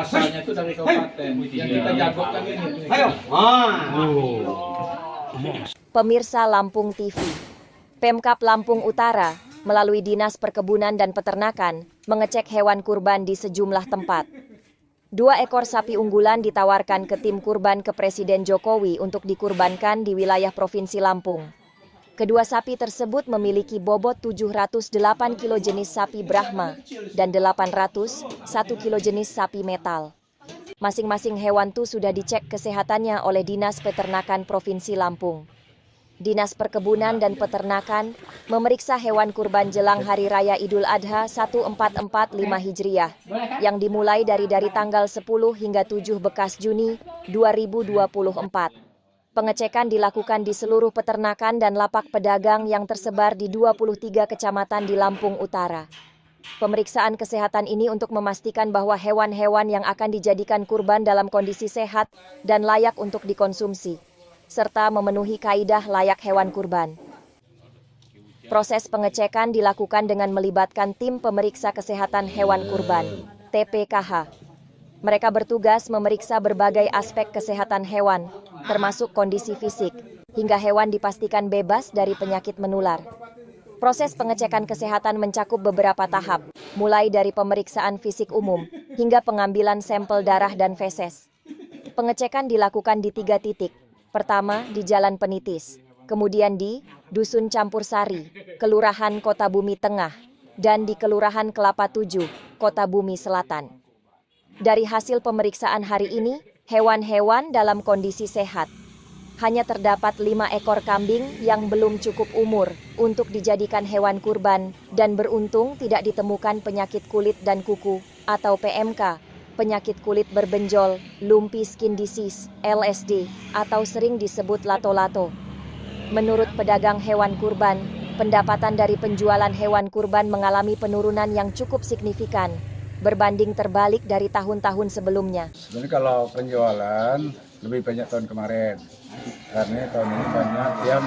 asalnya itu dari kabupaten. Yang kita jagokan ini. Ayo. Pemirsa Lampung TV, Pemkab Lampung Utara melalui Dinas Perkebunan dan Peternakan mengecek hewan kurban di sejumlah tempat. 2 ekor sapi unggulan ditawarkan ke tim kurban ke Presiden Jokowi untuk dikurbankan di wilayah Provinsi Lampung. Kedua sapi tersebut memiliki bobot 708 kilo jenis sapi Brahma dan 801 kilo jenis sapi metal. Masing-masing hewan itu sudah dicek kesehatannya oleh Dinas Peternakan Provinsi Lampung. Dinas Perkebunan dan Peternakan memeriksa hewan kurban jelang Hari Raya Idul Adha 1445 Hijriah yang dimulai dari tanggal 10 hingga 7 Bekas Juni 2024. Pengecekan dilakukan di seluruh peternakan dan lapak pedagang yang tersebar di 23 kecamatan di Lampung Utara. Pemeriksaan kesehatan ini untuk memastikan bahwa hewan-hewan yang akan dijadikan kurban dalam kondisi sehat dan layak untuk dikonsumsi, serta memenuhi kaidah layak hewan kurban. Proses pengecekan dilakukan dengan melibatkan tim pemeriksa kesehatan hewan kurban, TPKH. Mereka bertugas memeriksa berbagai aspek kesehatan hewan, termasuk kondisi fisik, hingga hewan dipastikan bebas dari penyakit menular. Proses pengecekan kesehatan mencakup beberapa tahap, mulai dari pemeriksaan fisik umum, hingga pengambilan sampel darah dan feses. Pengecekan dilakukan di 3 titik. Pertama, di Jalan Penitis, kemudian di Dusun Campur Sari, Kelurahan Kota Bumi Tengah, dan di Kelurahan Kelapa 7, Kota Bumi Selatan. Dari hasil pemeriksaan hari ini, hewan-hewan dalam kondisi sehat. Hanya terdapat 5 ekor kambing yang belum cukup umur untuk dijadikan hewan kurban dan beruntung tidak ditemukan penyakit kulit dan kuku atau PMK, penyakit kulit berbenjol, lumpy skin disease, LSD, atau sering disebut lato-lato. Menurut pedagang hewan kurban, pendapatan dari penjualan hewan kurban mengalami penurunan yang cukup signifikan, berbanding terbalik dari tahun-tahun sebelumnya. Sebenarnya kalau penjualan lebih banyak tahun kemarin, karena tahun ini banyak yang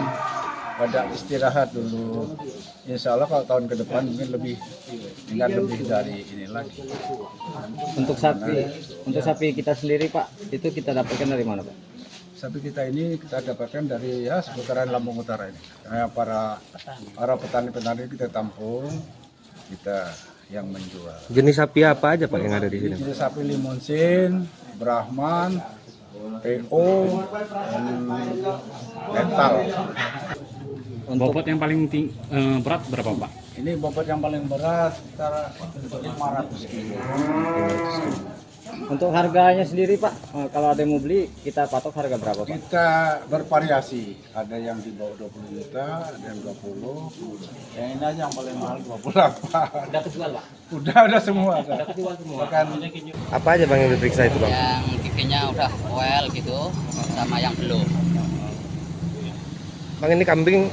pada istirahat dulu. Insya Allah kalau tahun ke depan mungkin lebih dari ini lagi. Untuk sapi kita sendiri Pak, itu kita dapatkan dari mana Pak? Sapi kita ini kita dapatkan dari seputaran Lampung Utara ini. Kayak para petani-petani kita tampung, kita yang menjual. Jenis sapi apa aja Pak yang ada di sini? Jenis sapi Limonsin, Brahman, PO, dan metal. Bobot yang paling berat berapa Pak? Ini bobot yang paling berat sekitar 500 kilo. Untuk harganya sendiri Pak, kalau ada yang mau beli, kita patok harga berapa Pak? Kita bervariasi, ada yang di bawah 20 juta, ada yang 20. Yang ini aja yang paling mahal 28. Udah kejual Pak? Udah semua. Udah kejual semua? Bahkan Apa aja Bang yang diperiksa itu Bang? Yang giginya udah well gitu, sama yang belum. Bang ini kambing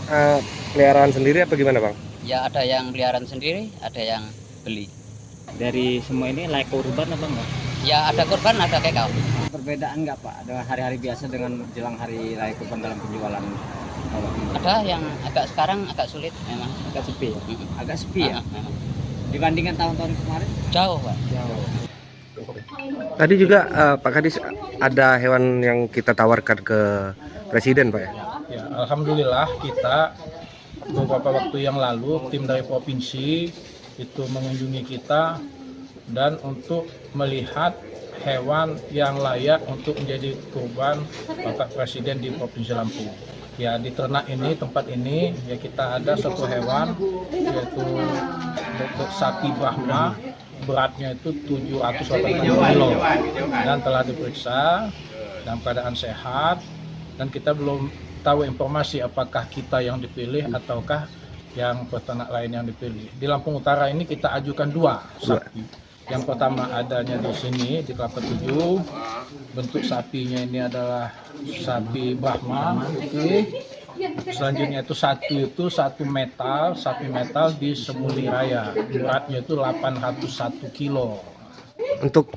peliharaan sendiri apa gimana Bang? Ya ada yang peliharaan sendiri, ada yang beli. Dari semua ini layak kurban apa enggak? Ya ada kurban, ada kekau. Perbedaan enggak Pak dengan hari-hari biasa dengan jelang hari raya kurban dalam penjualan? Ada yang sekarang agak sulit memang. Agak sepi ya? Agak sepi ya? Memang. Dibandingkan tahun-tahun kemarin? Jauh Pak. Jauh. Tadi juga Pak Kadis ada hewan yang kita tawarkan ke Presiden Pak ya? ya, alhamdulillah kita beberapa waktu yang lalu tim dari provinsi itu mengunjungi kita dan untuk melihat hewan yang layak untuk menjadi kurban Bapak Presiden di Provinsi Lampung. Ya di ternak ini, tempat ini ya kita ada satu hewan yaitu sapi Brahma, beratnya itu 780 kilo dan telah diperiksa dalam keadaan sehat dan kita belum tahu informasi apakah kita yang dipilih ataukah yang peternak lain yang dipilih. Di Lampung Utara ini kita ajukan 2 sapi. Yang pertama adanya di sini di Kelapa 7. Bentuk sapinya ini adalah sapi Brahma. Selanjutnya itu satu metal, sapi metal di Semuli Raya. Beratnya itu 801 kilo. Untuk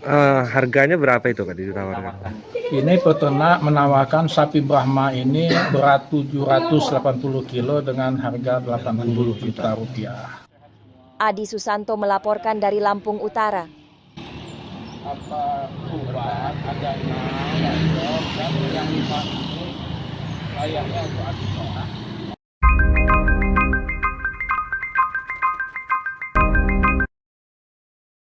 harganya berapa itu Kak ditawarkan? Ini peternak menawarkan sapi Brahma ini berat 780 kilo dengan harga 80 juta rupiah. Adi Susanto melaporkan dari Lampung Utara. kurban ada 6 ekor dan yang 5 ini layaknya untuk adipora.